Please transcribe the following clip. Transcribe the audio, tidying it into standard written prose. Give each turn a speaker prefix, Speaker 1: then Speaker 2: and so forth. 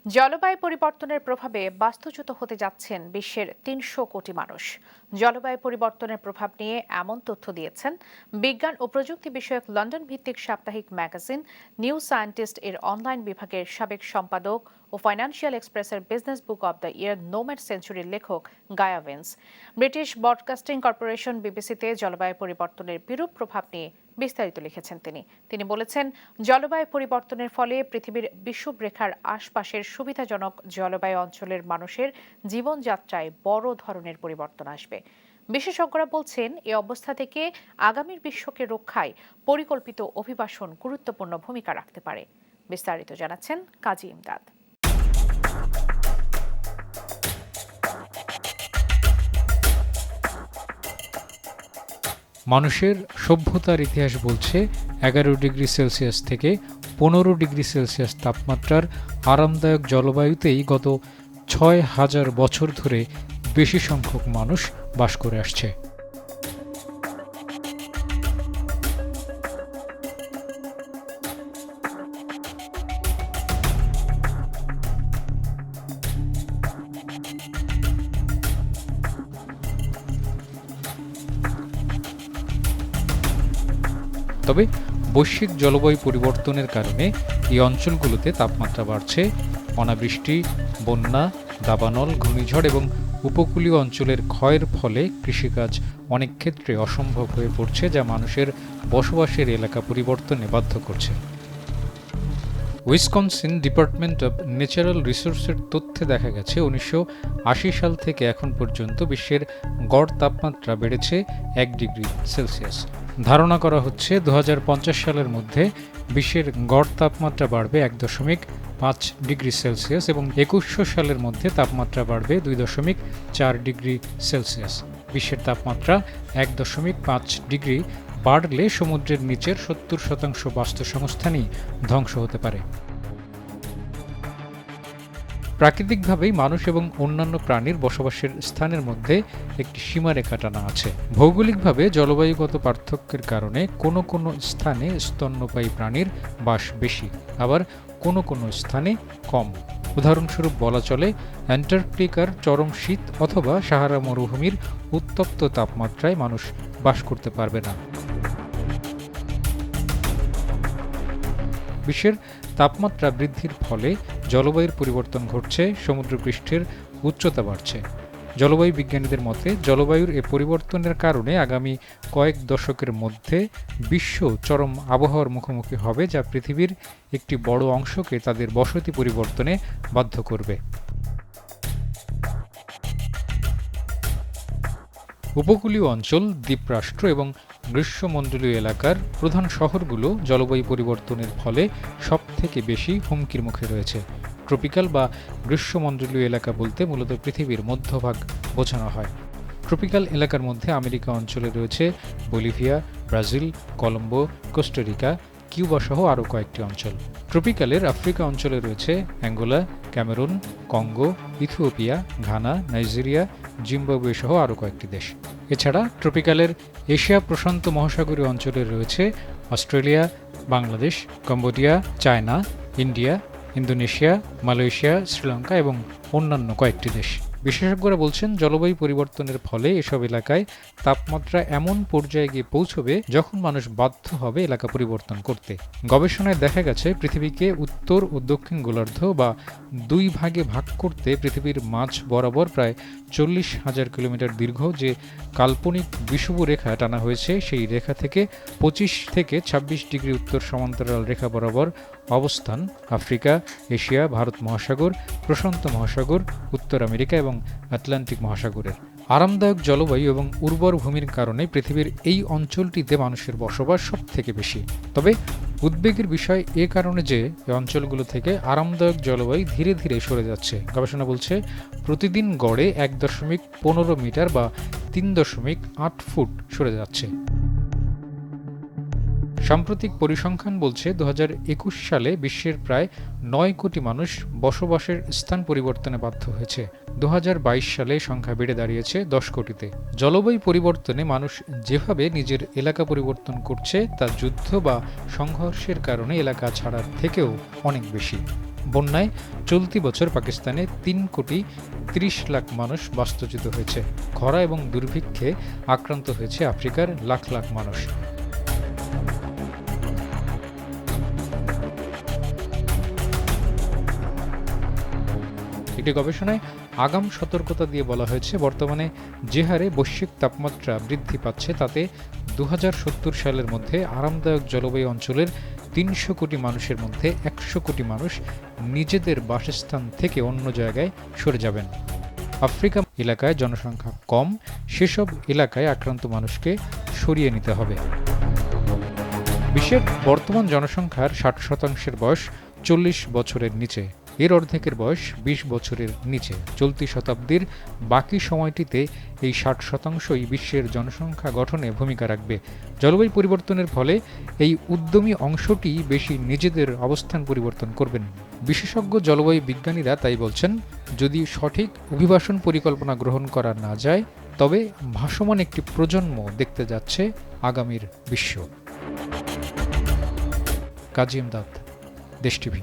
Speaker 1: জলবায়ু পরিবর্তনের প্রভাবে বাস্তুচ্যুত হতে যাচ্ছেন বিশ্বের ৩০০ কোটি মানুষ। জলবায়ু পরিবর্তনের প্রভাব নিয়ে এমন তথ্য দিয়েছেন বিজ্ঞান ও প্রযুক্তি বিষয়ক লন্ডন ভিত্তিক সাপ্তাহিক ম্যাগাজিন নিউ সায়েন্টিস্ট এর অনলাইন বিভাগের সাবেক সম্পাদক ও ফাইন্যান্সিয়াল এক্সপ্রেসের business book of the year nomad সেঞ্চুরির লেখক Gaia Vince. British Broadcasting Corporation বিবিসিতে জলবায়ু পরিবর্তনের বিরূপ প্রভাব নিয়ে বিস্তারিত লিখেছেন তিনি বলেছেন, জলবায়ু পরিবর্তনের ফলে পৃথিবীর বিষুবরেখার আশপাশের সুবিধাজনক জলবায়ু অঞ্চলের মানুষের জীবনযাত্রায় বড় ধরনের পরিবর্তন আসবে। বিশেষজ্ঞরা বলছেন, এ অবস্থা থেকে আগামীর বিশ্বকে রক্ষায় পরিকল্পিত অভিবাসন গুরুত্বপূর্ণ ভূমিকা রাখতে পারে। বিস্তারিত জানাচ্ছেন কাজী ইমদাদ।
Speaker 2: মানুষের সভ্যতার ইতিহাস বলছে 11 ডিগ্রি সেলসিয়াস থেকে 15 ডিগ্রি সেলসিয়াস তাপমাত্রার আরামদায়ক জলবায়ুতেই গত ৬,০০০ বছর ধরে বেশি সংখ্যক মানুষ বাস করে আসছে। তবে বৈশ্বিক জলবায়ু পরিবর্তনের কারণে এই অঞ্চলগুলোতে তাপমাত্রা বাড়ছে, অনাবৃষ্টি, বন্যা, দাবানল, ঘূর্ণিঝড় এবং উপকূলীয় অঞ্চলের ক্ষয়ের ফলে কৃষিকাজ অনেক ক্ষেত্রে অসম্ভব হয়ে পড়ছে, যা মানুষের বসবাসের এলাকা পরিবর্তনে বাধ্য করছে। উইসকনসিন ডিপার্টমেন্ট অব ন্যাচারাল রিসোর্সের তথ্যে দেখা গেছে ১৯৮০ সাল থেকে এখন পর্যন্ত বিশ্বের গড় তাপমাত্রা বেড়েছে ১ ডিগ্রি সেলসিয়াস। ধারণা করা হচ্ছে ২০৫০ সালের মধ্যে বিশ্বের গড় তাপমাত্রা বাড়বে ১.৫ ডিগ্রি সেলসিয়াস এবং ২১০০ সালের মধ্যে তাপমাত্রা বাড়বে ২.৪ ডিগ্রি সেলসিয়াস। বিশ্বের তাপমাত্রা ১.৫ ডিগ্রি বাড়লে সমুদ্রের নিচের ৭০% বাস্তুসংস্থানই ধ্বংস হতে পারে। প্রাকৃতিকভাবেই মানুষ এবং অন্যান্য প্রাণীর বসবাসের স্থানের মধ্যে একটি সীমারেখা টানা আছে। ভৌগোলিকভাবে জলবায়ুগত পার্থক্যের কারণে কোনো কোনো স্থানে স্তন্যপায়ী প্রাণীর বাস বেশি, আবার কোনো কোনো স্থানে কম। উদাহরণস্বরূপ বলা চলে, অ্যান্টার্কটিকার চরম শীত অথবা সাহারা মরুভূমির উত্তপ্ত তাপমাত্রায় মানুষ বাস করতে পারবে না। বিশ্বের তাপমাত্রা বৃদ্ধির ফলে জলবায়ুর পরিবর্তন ঘটছে, সমুদ্রপৃষ্ঠের উচ্চতা বাড়ছে। জলবায়ু বিজ্ঞানীদের মতে জলবায়ুর এ পরিবর্তনের কারণে আগামী কয়েক দশকের মধ্যে বিশ্ব চরম আবহাওয়ার মুখোমুখি হবে, যা পৃথিবীর একটি বড় অংশকে তাদের বসতি পরিবর্তনে বাধ্য করবে। উপকূলীয় অঞ্চল, দ্বীপরাষ্ট্র এবং গ্রীষ্মমণ্ডলীয় এলাকার প্রধান শহরগুলো জলবায়ু পরিবর্তনের ফলে সবথেকে বেশি হুমকির মুখে রয়েছে। ট্রপিক্যাল বা গ্রীষ্মমণ্ডলীয় এলাকা বলতে মূলত পৃথিবীর মধ্যভাগ বোঝানো হয়। ট্রপিক্যাল এলাকার মধ্যে আমেরিকা অঞ্চলে রয়েছে Bolivia, Brazil, Colombia, Costa Rica, Cuba সহ আরও কয়েকটি অঞ্চল। ট্রপিক্যালের আফ্রিকা অঞ্চলে রয়েছে Angola, Cameroon, Congo, Ethiopia, Ghana, Nigeria, Zimbabwe সহ আরও কয়েকটি দেশ। এছাড়া ট্রপিক্যালের এশিয়া প্রশান্ত মহাসাগরীয় অঞ্চলে রয়েছে Australia, Bangladesh, Cambodia, China, India, Indonesia, Malaysia, Sri Lanka এবং অন্যান্য কয়েকটি দেশ। বিশেষজ্ঞরা বলছেন, জলবায়ু পরিবর্তনের ফলে এসব এলাকায় তাপমাত্রা এমন পর্যায়ে গিয়ে পৌঁছবে যখন মানুষ বাধ্য হবে এলাকা পরিবর্তন করতে। গবেষণায় দেখা গেছে, পৃথিবীকে উত্তর ও দক্ষিণ গোলার্ধ বা দুই ভাগে ভাগ করতে পৃথিবীর মাঝ বরাবর প্রায় ৪০,০০০ কিলোমিটার দীর্ঘ যে কাল্পনিক বিষুব রেখা টানা হয়েছে, সেই রেখা থেকে ২৫ থেকে ২৬ ডিগ্রি উত্তর সমান্তরাল রেখা বরাবর অবস্থান আফ্রিকা, এশিয়া, ভারত মহাসাগর, প্রশান্ত মহাসাগর, উত্তর আমেরিকা এবং আটলান্টিক মহাসাগরের। আরামদায়ক জলবায়ু এবং উর্বর ভূমির কারণে পৃথিবীর এই অঞ্চলটিতে মানুষের বসবাস সব থেকে বেশি। তবে উদ্বেগের বিষয় এ কারণে যে এই অঞ্চলগুলো থেকে আরামদায়ক জলবায়ু ধীরে ধীরে সরে যাচ্ছে। গবেষণা বলছে, প্রতিদিন গড়ে ১.১৫ মিটার বা ৩.৮ ফুট সরে যাচ্ছে। সাম্প্রতিক পরিসংখ্যান বলছে ২০২১ সালে বিশ্বের প্রায় ৯ কোটি মানুষ বসবাসের স্থান পরিবর্তনে বাধ্য হয়েছে। ২০২২ সালে সংখ্যা বেড়ে দাঁড়িয়েছে ১০ কোটিতে। জলবায়ু পরিবর্তনে মানুষ যেভাবে নিজের এলাকা পরিবর্তন করছে তা যুদ্ধ বা সংঘর্ষের কারণে এলাকা ছাড়ার থেকেও অনেক বেশি। বন্যায় চলতি বছর পাকিস্তানে 3,30,00,000 মানুষ বাস্তুচ্যুত হয়েছে। খরা এবং দুর্ভিক্ষে আক্রান্ত হয়েছে আফ্রিকার লাখ লাখ মানুষ। একটি গবেষণায় আগাম সতর্কতা দিয়ে বলা হয়েছে, বর্তমানে যে হারে বৈশ্বিক তাপমাত্রা বৃদ্ধি পাচ্ছে তাতে 2070 সালের মধ্যে আরামদায়ক জলবায়ু অঞ্চলের 300 কোটি মানুষের মধ্যে 100 কোটি মানুষ নিজেদের বাসস্থান থেকে অন্য জায়গায় সরে যাবেন। আফ্রিকা এলাকায় জনসংখ্যা কম, সেসব এলাকায় আক্রান্ত মানুষকে সরিয়ে নিতে হবে। বিশ্বের বর্তমান জনসংখ্যার 60% বয়স 40 বছরের নিচে, এর অর্ধেকের বয়স 20 বছরের নিচে। চলতি শতাব্দীর বাকি সময়টিতে এই 60%ই বিশ্বের জনসংখ্যা গঠনে ভূমিকা রাখবে। জলবায়ু পরিবর্তনের ফলে এই উদ্যমী অংশটি বেশি নিজেদের অবস্থান পরিবর্তন করবেন। বিশেষজ্ঞ জলবায়ু বিজ্ঞানীরা তাই বলছেন, যদি সঠিক অভিবাসন পরিকল্পনা গ্রহণ করা না যায় তবে ভাসমান একটি প্রজন্ম দেখতে যাচ্ছে আগামীর বিশ্ব। কাজী ইমদাদ, দেশ টিভি।